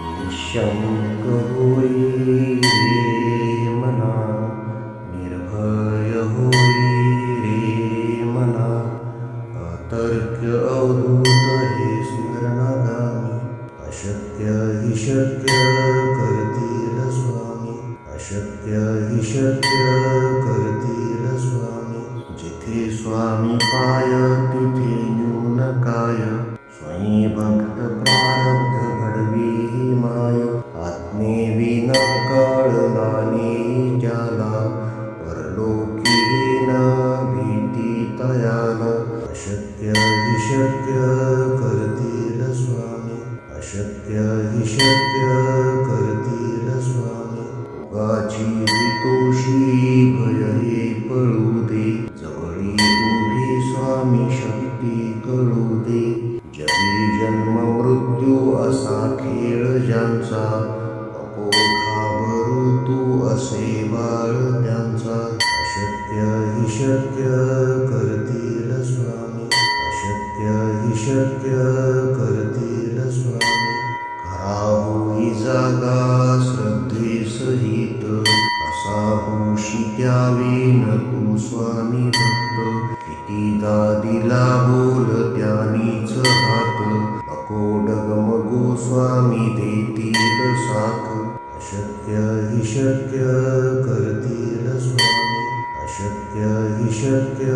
निःशंक होई रे मना, निर्भय होई रे मना, अतर्क्य अवधूत हे स्मरणागामी, अशक्य हि शक्य करतील स्वामी, अशक्य हि शक्य करतील स्वामी. जिथे स्वामी पाय तिथे न्यून काय, स्वयं भक्त प्रारब्ध घडवी ही माय. आत्मेविना कळला नाही ज्याला, परलोकी न भीती तयाला. अशक्य हि शक्य करतील स्वामी, अशक्य हि शक्य करतील स्वामी. उगाची तोषी भय हे पळू दे, जवळी उभी स्वामी शक्ती कळू दे. जगी जन्म मृत्यू असा खेळ ज्यांचा, नको घाबरू तू असे बाळ त्यांचा. अशक्य हि शक्य करतील स्वामी, अशक्य हि शक्य करतील स्वामी. खरा होई जागा श्रद्धे सहित, असा होशी द्यावी न तू स्वामी भक्त. कितीदा दिला बोल त्यानीच हात, नको डगमगू स्वामी देतील साथ. अशक्य हि शक्य करतील स्वामी, अशक्य हि शक्य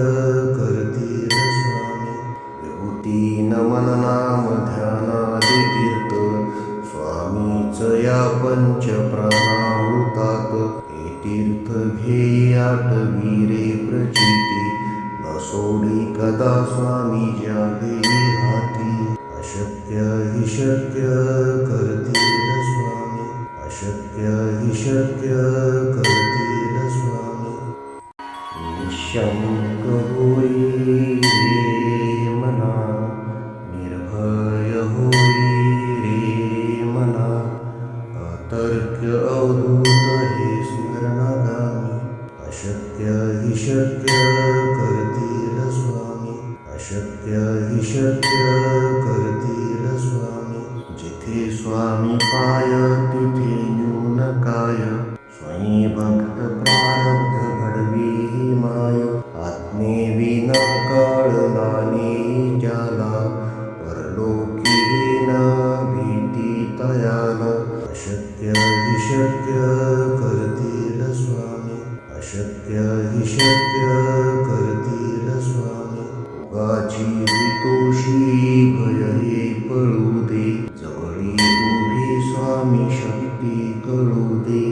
करतील स्वामी. विभूती नमन नाम ध्यानादि तीर्थ, स्वामीच या पंच प्राणामृतात. हे तीर्थ घेई आठवी रे प्रचिती, न सोडी कदा स्वामी ज्या घेई हाती. अशक्य हि शक्य करतील स्वामी, अशक्य हि शक्य करतील स्वामी. निःशंक होई रे मना, निर्भय होई रे मना, अतर्क्य अवधूत हे स्मरणागामी. अशक्य हि शक्य करतील स्वामी, अशक्य हि शक्य करतील स्वामी. जिथे स्वामी पाय तिथे न्यून काय, स्वयं भक्त प्रारब्ध घडवी ही माय. आत्मेविना कळला नाही ज्याला, परलोकी न भीती तयाला. अशक्य हि शक्य करतील स्वामी, अशक्य हि शक्य करतील स्वामी. उगाची तोषी भय हे पळू दे, जवळी उभी स्वामी शक्ती कळू दे.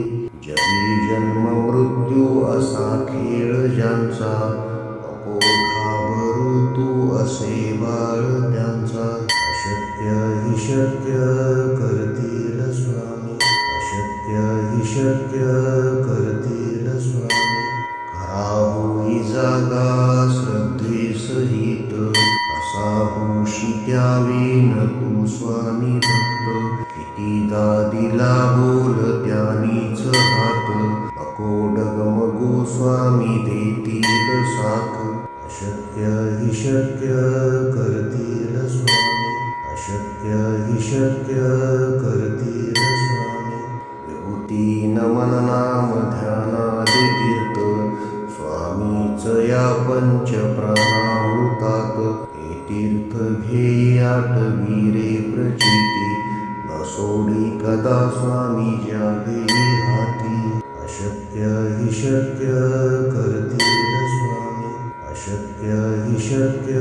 जगी जन्म मृत्यू असा खेळ ज्यांचा, नको घाबरू तू असे बाळ त्यांचा. अशक्य हि शक्य करतील स्वामी, अशक्य हि शक्य करतील स्वामी. खरा होई जागा श्रद्धे सहित, असा होशी द्यावी न तू स्वामी भक्त. कितीदा दिला बोल त्यानीच हात, नको डगमगू स्वामी देतील साथ. अशक्य हि शक्य करतील स्वामी, अशक्य हि शक्य करतील स्वामी. विभूती नमन नाम ध्यानादि तीर्थ, स्वामीच या पंच प्राणामृतात. हे तीर्थ घेई आठवी रे प्रचिती, न सोडी कदा स्वामी ज्या घेई हाती. अशक्य हि शक्य करतील स्वामी, अशक्य हि शक्य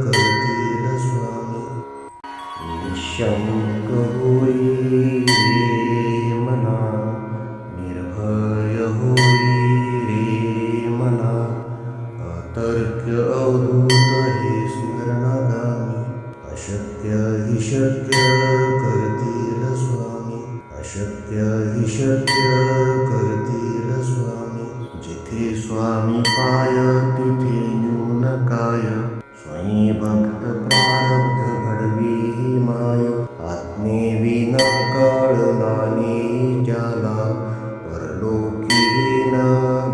करतील स्वामी. निःशंक होई रे मना, निर्भय होई रे मना, अतर्क्य अवधूत हे स्मरणागामी. अशक्य हि शक्य करतील स्वामी, अशक्य हि शक्य करतील स्वामी. जिथे स्वामी पाय तिथे न्यून काय, स्वयं भक्त प्रारब्ध घडवी ही माय. आत्मेविना कळला नाही ज्याला, परलोकी न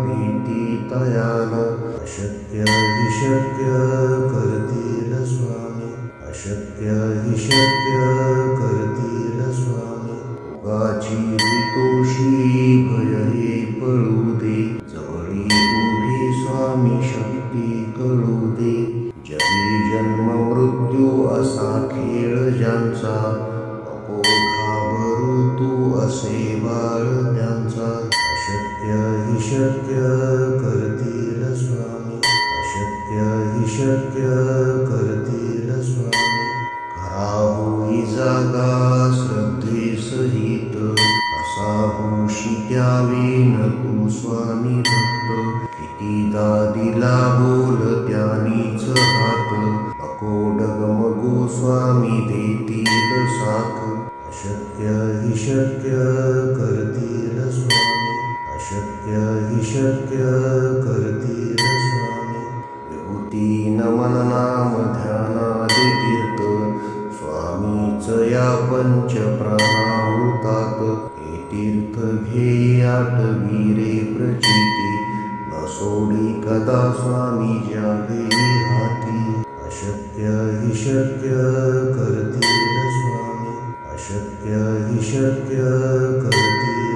भीती तयाला. अशक्य हि शक्य करतील स्वामी, अशक्य हि शक्य करतील स्वामी. भोगाची हितोषी भय हे पळू दे, जवळी उभी स्वामी शक्ती कळू दे. जगी जन्म मृत्यू असा खेळ ज्यांचा, नको घाबरू तू असे बाळ त्यांचा. अशक्य हि शक्य करतील स्वामी, अशक्य हि शक्य करतील स्वामी. खरा होई जागा श्रद्धे सहित, कसा होशी त्यावेन तू स्वामी भक्त. कितीदा दिला बोल त्यानीच हात, नको डगमगू स्वामी देतील साथ. अशक्य हि शक्य करतील स्वामी, अशक्य हि शक्य करतील स्वामी. विभूती नमन नाम ध्यानादि तीर्थ, स्वामीच या पंच प्राणामृतात. हे तीर्थ घे आठवी रे प्रचिती, न सोडी कदा स्वामी ज्या घेई हाती. अशक्य हि शक्य करतील स्वामी, अशक्य हि शक्य करतील